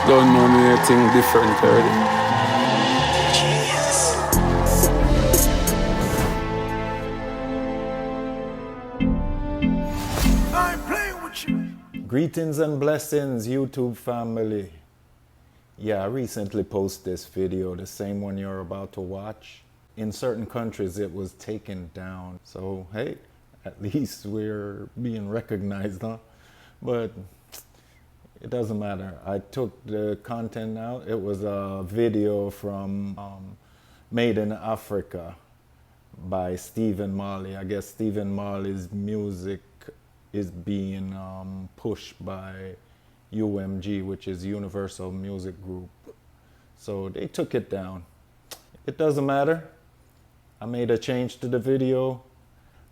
Don't know me anything different already. Greetings and blessings, YouTube family. Yeah, I recently posted this video, the same one you're about to watch. In certain countries, it was taken down. So, hey, at least we're being recognized, huh? But it doesn't matter. I took the content out. It was a video from Made in Africa by Stephen Marley. I guess Stephen Marley's music is being pushed by UMG, which is Universal Music Group. So they took it down. It doesn't matter. I made a change to the video.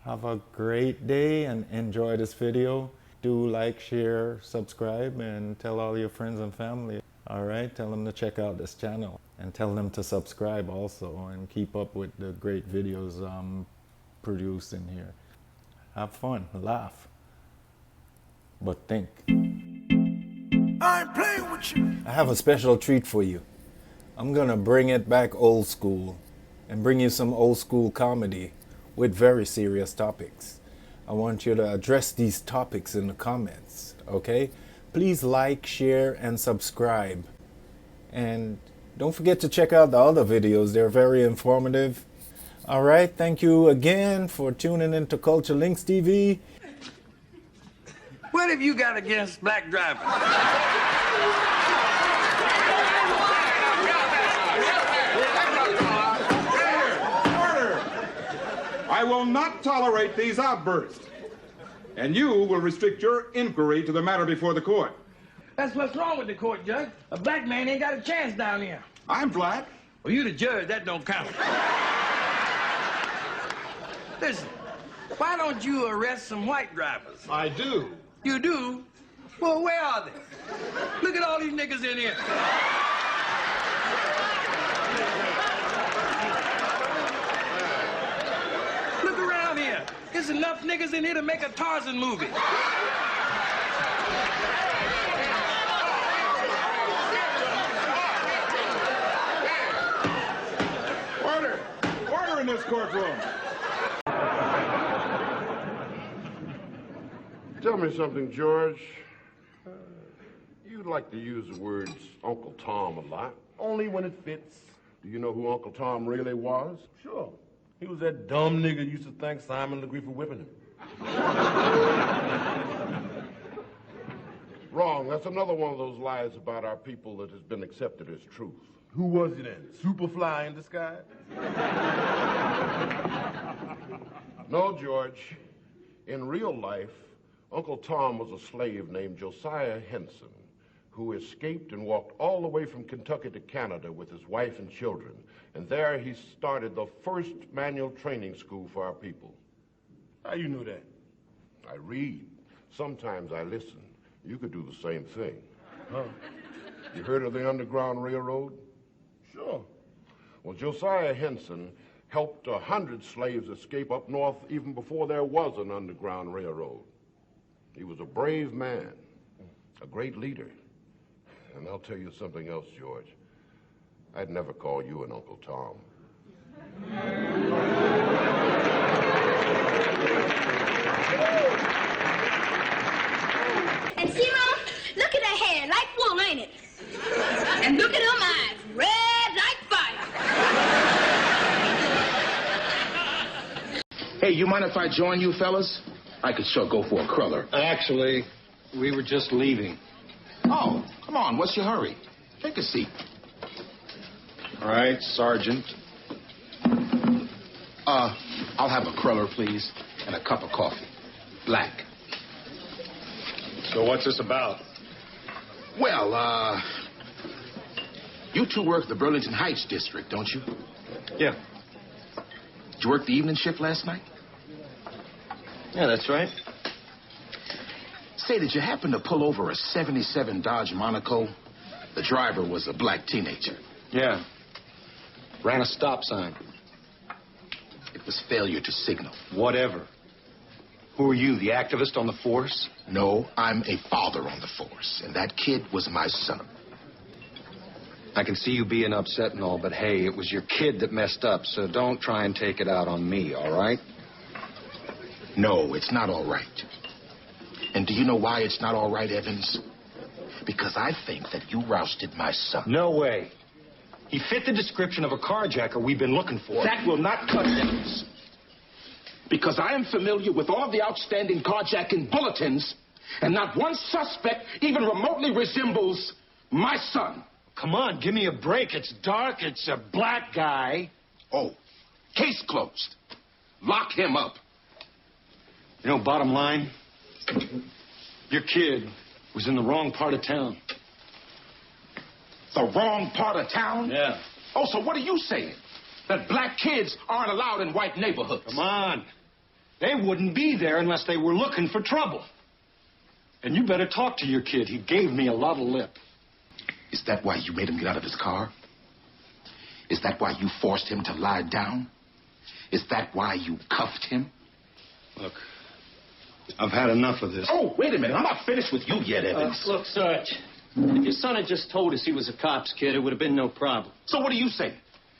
Have a great day and enjoy this video. Do like, share, subscribe, and tell all your friends and family. All right, tell them to check out this channel and tell them to subscribe also and keep up with the great videos I'm producing here. Have fun, laugh, but think. I'm playing with you. I have a special treat for you. I'm gonna bring it back old school and bring you some old school comedy with very serious topics. I want you to address these topics in the comments, okay? Please like, share, and subscribe. And don't forget to check out the other videos. They're very informative. All right, thank you again for tuning into Culture Links TV. What have you got against black drivers? I will not tolerate these outbursts. And you will restrict your inquiry to the matter before the court. That's what's wrong with the court, Judge. A black man ain't got a chance down here. I'm black. Well, you the judge, that don't count. Listen, why don't you arrest some white drivers? I do. You do? Well, where are they? Look at all these niggas in here. Look around here. There's enough niggas in here to make a Tarzan movie. Order! Order in this courtroom. Tell me something, George. You like to use the words Uncle Tom a lot, only when it fits. Do you know who Uncle Tom really was? Sure. He was that dumb nigga used to thank Simon Legree for whipping him. Wrong. That's another one of those lies about our people that has been accepted as truth. Who was he then? Superfly in disguise? No, George. In real life, Uncle Tom was a slave named Josiah Henson who escaped and walked all the way from Kentucky to Canada with his wife and children. And there he started the first manual training school for our people. How you know that? I read. Sometimes I listen. You could do the same thing. Huh? You heard of the Underground Railroad? Sure. Well, Josiah Henson helped 100 slaves escape up north even before there was an Underground Railroad. He was a brave man, a great leader. And I'll tell you something else, George. I'd never call you an Uncle Tom. And see, Mama, look at her hair, like wool, ain't it? And look at them eyes, red like fire. Hey, you mind if I join you, fellas? I could sure go for a cruller. Actually, we were just leaving. Oh, come on, what's your hurry? Take a seat. All right, Sergeant. I'll have a cruller, please, and a cup of coffee. Black. So what's this about? Well, you two work the Burlington Heights district, don't you? Yeah. Did you work the evening shift last night? Yeah, that's right. Say, did you happen to pull over a 77 Dodge Monaco? The driver was a black teenager. Yeah. Ran a stop sign. It was failure to signal. Whatever. Who are you, the activist on the force? No, I'm a father on the force, and that kid was my son. I can see you being upset and all, but hey, it was your kid that messed up, so don't try and take it out on me, all right? No, it's not all right. And do you know why it's not all right, Evans? Because I think that you rousted my son. No way. He fit the description of a carjacker we've been looking for. That will not cut Evans. Because I am familiar with all the outstanding carjacking bulletins, and not one suspect even remotely resembles my son. Come on, give me a break. It's dark. It's a black guy. Oh, case closed. Lock him up. You know, bottom line, your kid was in the wrong part of town. The wrong part of town? Yeah. Oh, so what are you saying? That black kids aren't allowed in white neighborhoods? Come on. They wouldn't be there unless they were looking for trouble. And you better talk to your kid. He gave me a lot of lip. Is that why you made him get out of his car? Is that why you forced him to lie down? Is that why you cuffed him? Look, I've had enough of this. Oh, wait a minute. I'm not finished with you yet, Evans. Look, Sarge, if your son had just told us he was a cop's kid, it would have been no problem. So what do you say?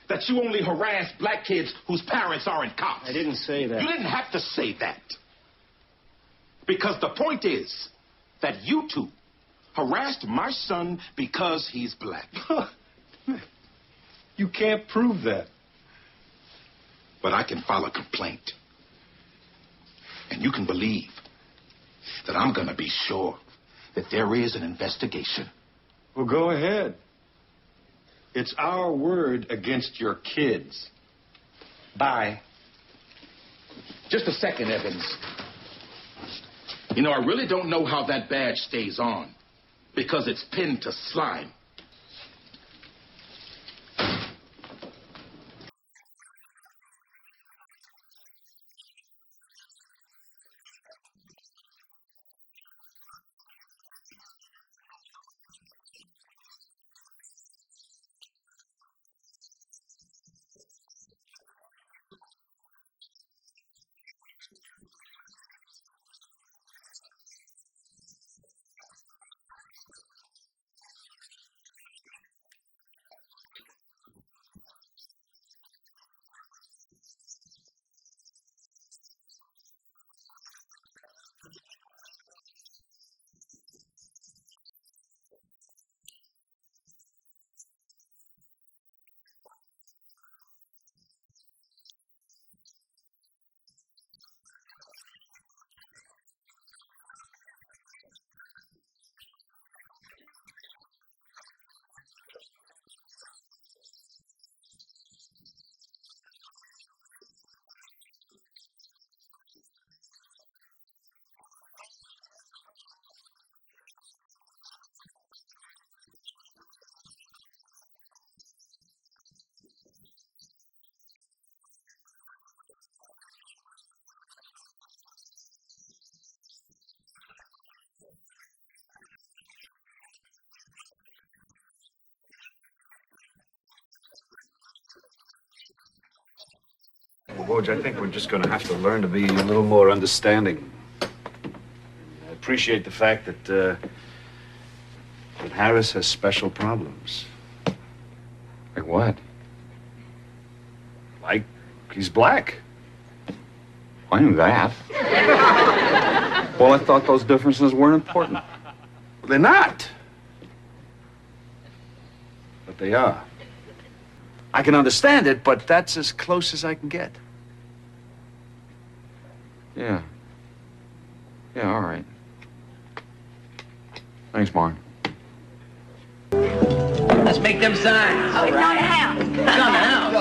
That you only harass black kids whose parents aren't cops? I didn't say that. You didn't have to say that. Because the point is that you two harassed my son because he's black. You can't prove that. But I can file a complaint. And you can believe that I'm going to be sure that there is an investigation. Well, go ahead. It's our word against your kids. Bye. Just a second, Evans. You know, I really don't know how that badge stays on, because it's pinned to slime. Well, Woj, I think we're just going to have to learn to be a little more understanding. I appreciate the fact that Harris has special problems. Like what? Like he's black. I knew that. Well, I thought those differences weren't important. Well, they're not. But they are. I can understand it, but that's as close as I can get. Yeah. Yeah, all right. Thanks, Mark. Let's make them signs. Oh, it's not a house. It's not a house.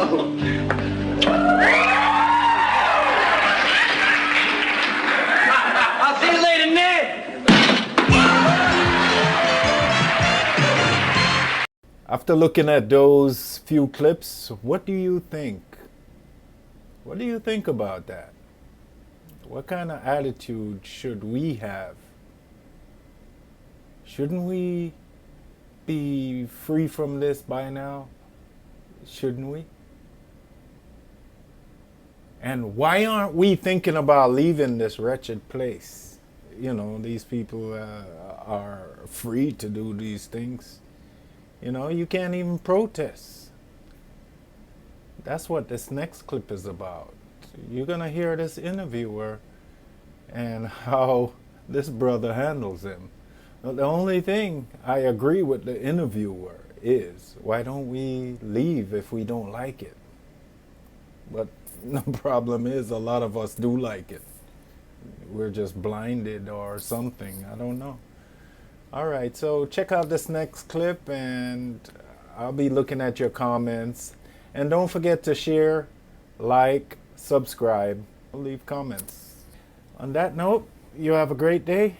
I'll see you later, Ned. After looking at those few clips, what do you think? What do you think about that? What kind of attitude should we have? Shouldn't we be free from this by now? Shouldn't we? And why aren't we thinking about leaving this wretched place? You know, these people are free to do these things. You know, you can't even protest. That's what this next clip is about. You're gonna hear this interviewer and how this brother handles him. Now, the only thing I agree with the interviewer is, why don't we leave if we don't like it? But the problem is, a lot of us do like it. We're just blinded or something. I don't know. All right, so check out this next clip, and I'll be looking at your comments. And don't forget to share, like, subscribe, leave comments. On that note, you have a great day.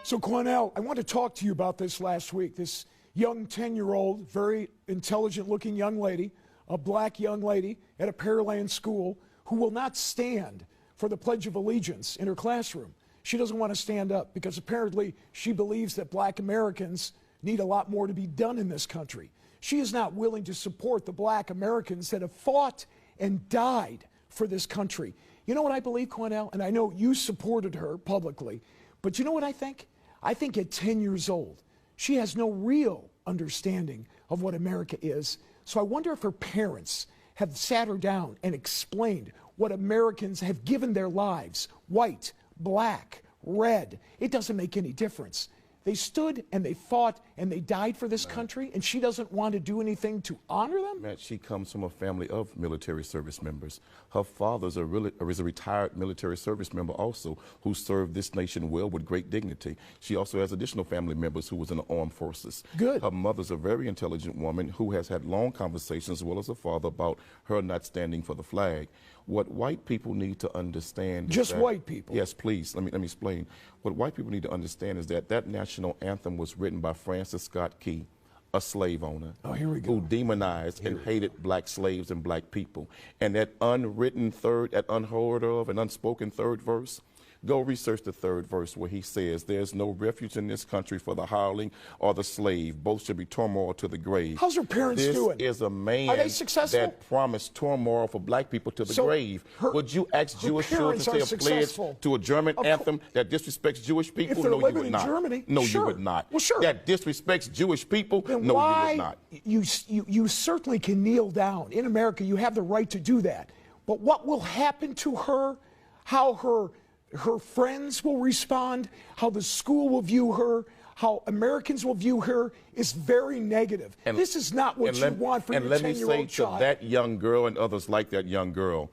So Cornell, I want to talk to you about this last week. This young 10-year-old, very intelligent-looking young lady, a black young lady at a Pearland school who will not stand for the Pledge of Allegiance in her classroom. She doesn't want to stand up because apparently she believes that black Americans need a lot more to be done in this country. She is not willing to support the black Americans that have fought and died for this country. You know what I believe, Cornell? And I know you supported her publicly, but you know what I think? I think at 10 years old, she has no real understanding of what America is. So I wonder if her parents have sat her down and explained what Americans have given their lives, white, black, red. It doesn't make any difference. They stood and they fought and they died for this country, and she doesn't want to do anything to honor them? Matt, she comes from a family of military service members. Her father's is a retired military service member also, who served this nation well with great dignity. She also has additional family members who was in the armed forces. Good. Her mother's a very intelligent woman who has had long conversations, as well as her father, about her not standing for the flag. What white people need to understand is Just that, white people? Yes, please, let me explain. What white people need to understand is that that national anthem was written by Francis Scott Key, a slave owner, who demonized and hated black slaves and black people. And that unwritten third, that unheard of and unspoken third verse, go research the third verse where he says, there's no refuge in this country for the hireling or the slave. Both should be turmoil to the grave. How's her parents doing? This is a man Are they successful? that promised turmoil for black people to the grave. Would you ask Jewish children to say a pledge to a German anthem that disrespects Jewish people? If they're No, you living would in not. Germany, No, sure. you would not. Well, sure. That disrespects Jewish people? Then No, why, you would not. You certainly can kneel down. In America, you have the right to do that. But what will happen to her, how her friends will respond, how the school will view her, how Americans will view her is very negative. And, this is not what you want for your 10-year-old child. And let me say to that young girl and others like that young girl,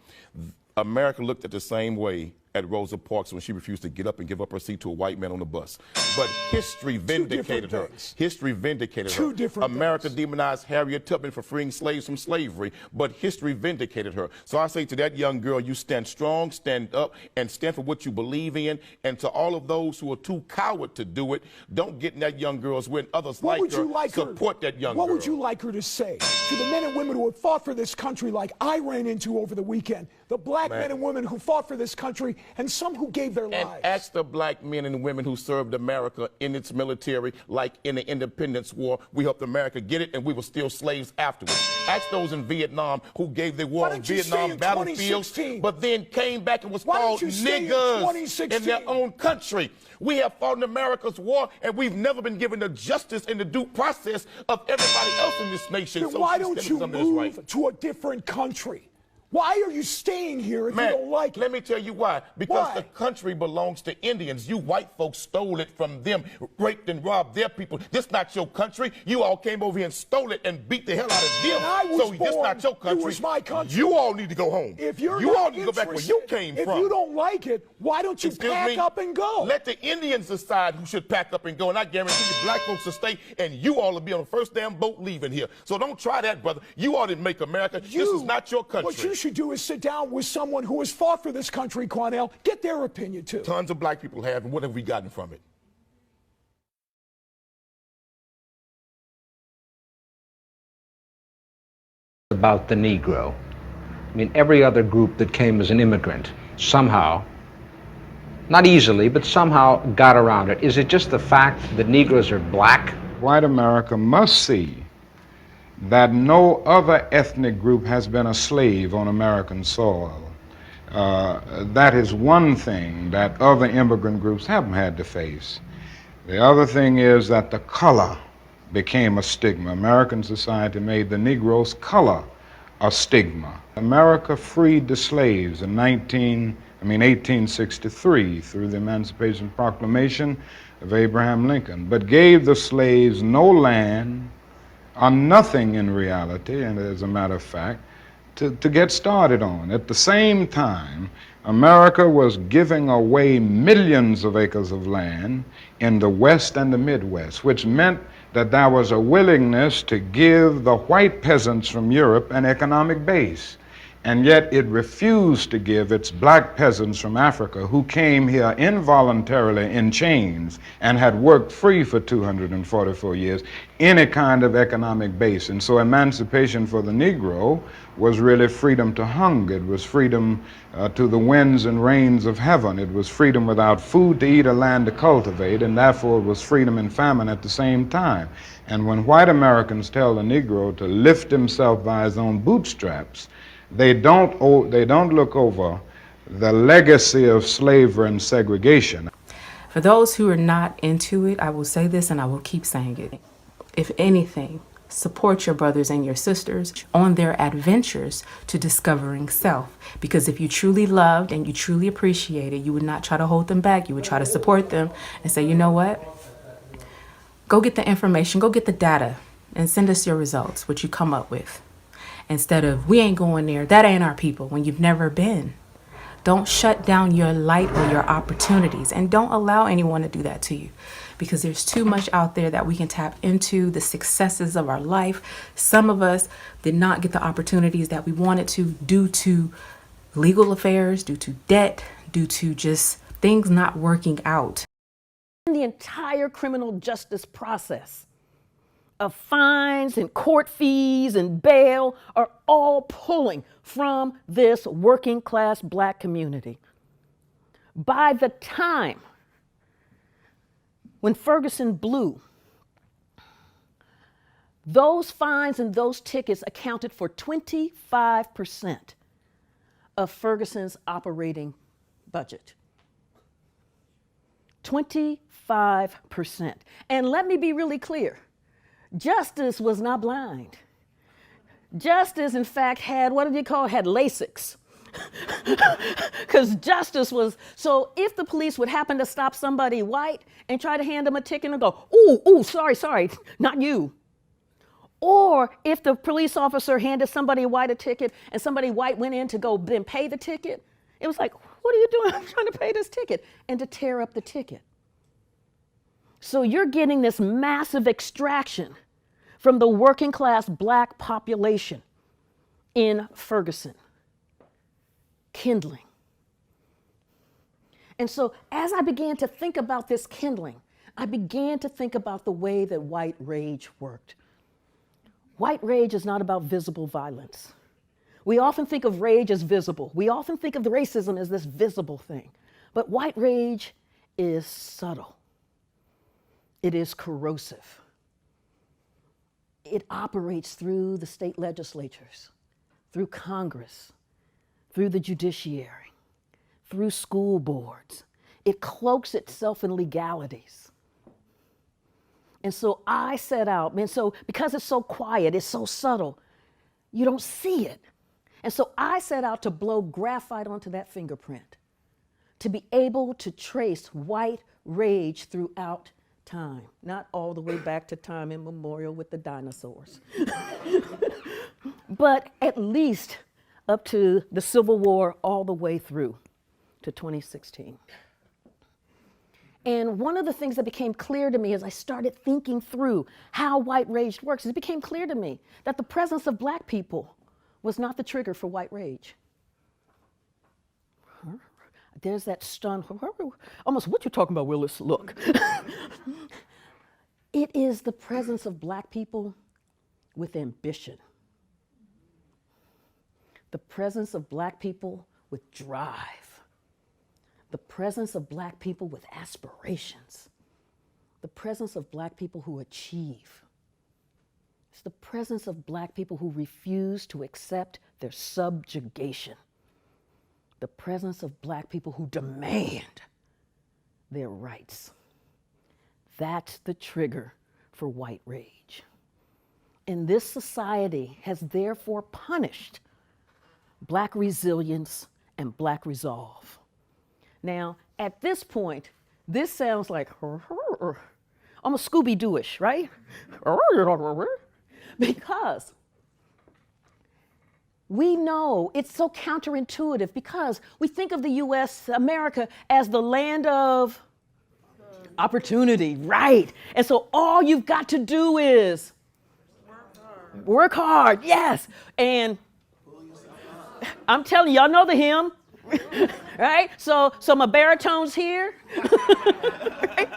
America looked at the same way at Rosa Parks when she refused to get up and give up her seat to a white man on the bus. But history vindicated her. History vindicated her. Two different America demonized Harriet Tubman for freeing slaves from slavery, but history vindicated her. So I say to that young girl, you stand strong, stand up, and stand for what you believe in. And to all of those who are too coward to do it, don't get in that young girl's way. Others like her, support that young girl. What would you like her to say to the men and women who have fought for this country like I ran into over the weekend? The black men and women who fought for this country, and some who gave their lives. And ask the black men and women who served America in its military, like in the Independence War. We helped America get it, and we were still slaves afterwards. Ask those in Vietnam who gave their war on Vietnam battlefields, but then came back and was called niggers in their own country. We have fought in America's war, and we've never been given the justice and the due process of everybody else in this nation. Then why don't you move to a different country? Why are you staying here if you don't like it? Let me tell you why. Because the country belongs to Indians. You white folks stole it from them, raped and robbed their people. This not your country. You all came over here and stole it and beat the hell out of them. So this not your country. It was my country. You all need to go home. If you're you all need to go back where you came from. If you don't like it, why don't you pack up and go? Let the Indians decide who should pack up and go. And I guarantee you black folks will stay, and you all will be on the first damn boat leaving here. So don't try that, brother. You all didn't make America. This is not your country. What you should do is sit down with someone who has fought for this country, Cornell. Get their opinion, too. Tons of black people have, and what have we gotten from it? About the Negro. I mean, every other group that came as an immigrant somehow, not easily, but somehow got around it. Is it just the fact that Negroes are black? White America must see that no other ethnic group has been a slave on American soil. That is one thing that other immigrant groups haven't had to face. The other thing is that the color became a stigma. American society made the Negro's color a stigma. America freed the slaves in 1863 through the Emancipation Proclamation of Abraham Lincoln, but gave the slaves no land or nothing in reality, and as a matter of fact, to get started on. At the same time, America was giving away millions of acres of land in the West and the Midwest, which meant that there was a willingness to give the white peasants from Europe an economic base. And yet it refused to give its black peasants from Africa, who came here involuntarily in chains and had worked free for 244 years, any kind of economic base. And so emancipation for the Negro was really freedom to hunger. It was freedom to the winds and rains of heaven. It was freedom without food to eat or land to cultivate, and therefore it was freedom and famine at the same time. And when white Americans tell the Negro to lift himself by his own bootstraps, they don't look over the legacy of slavery and segregation. For those who are not into it, I will say this and I will keep saying it. If anything, support your brothers and your sisters on their adventures to discovering self. Because if you truly loved and you truly appreciated, you would not try to hold them back. You would try to support them and say, you know what? Go get the information, go get the data, and send us your results, what you come up with. Instead of, we ain't going there, that ain't our people, when you've never been. Don't shut down your light or your opportunities, and don't allow anyone to do that to you, because there's too much out there that we can tap into, the successes of our life. Some of us did not get the opportunities that we wanted to due to legal affairs, due to debt, due to just things not working out. The entire criminal justice process of fines and court fees and bail are all pulling from this working class black community. By the time when Ferguson blew, those fines and those tickets accounted for 25% of Ferguson's operating budget. 25%. And let me be really clear. Justice was not blind. Justice, in fact, had, what did they call it? Had LASIKs. Because justice was, so if the police would happen to stop somebody white and try to hand them a ticket and go, ooh, sorry, not you. Or if the police officer handed somebody white a ticket and somebody white went in to go then pay the ticket, it was like, what are you doing? I'm trying to pay this ticket. And to tear up the ticket. So you're getting this massive extraction from the working class black population in Ferguson, kindling. And so as I began to think about this kindling, I began to think about the way that white rage worked. White rage is not about visible violence. We often think of rage as visible. We often think of racism as this visible thing. But white rage is subtle. It is corrosive. It operates through the state legislatures, through Congress, through the judiciary, through school boards. It cloaks itself in legalities. And so I set out, and so because it's so quiet, it's so subtle, you don't see it. And so I set out to blow graphite onto that fingerprint, to be able to trace white rage throughout time, not all the way back to time immemorial with the dinosaurs, but at least up to the Civil War all the way through to 2016. And one of the things that became clear to me as I started thinking through how white rage works, it became clear to me that the presence of black people was not the trigger for white rage. There's that stun, almost what you talking about, Willis? Look. It is the presence of black people with ambition. The presence of black people with drive. The presence of black people with aspirations. The presence of black people who achieve. It's the presence of black people who refuse to accept their subjugation. The presence of black people who demand their rights. That's the trigger for for white rage. And this society has therefore punished black resilience and black resolve. Now, at this point, this sounds like almost Scooby-Doo-ish, right? Because we know it's so counterintuitive, because we think of the US, America, as the land of opportunity, right? And so all you've got to do is work hard, yes. And I'm telling you, y'all know the hymn, right? So my baritone's here. Right?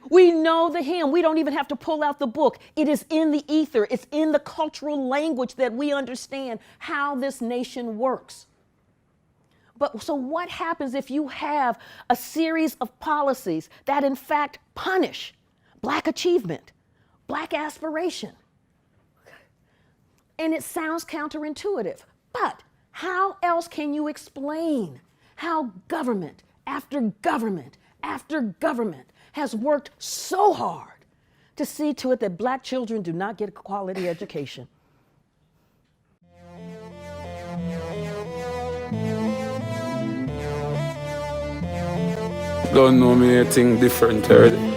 We know the hymn. We don't even have to pull out the book. It is in the ether. It's in the cultural language that we understand how this nation works. But so what happens if you have a series of policies that in fact punish black achievement, black aspiration? And it sounds counterintuitive, but how else can you explain how government after government after government has worked so hard to see to it that black children do not get a quality education? Don't know me anything different already.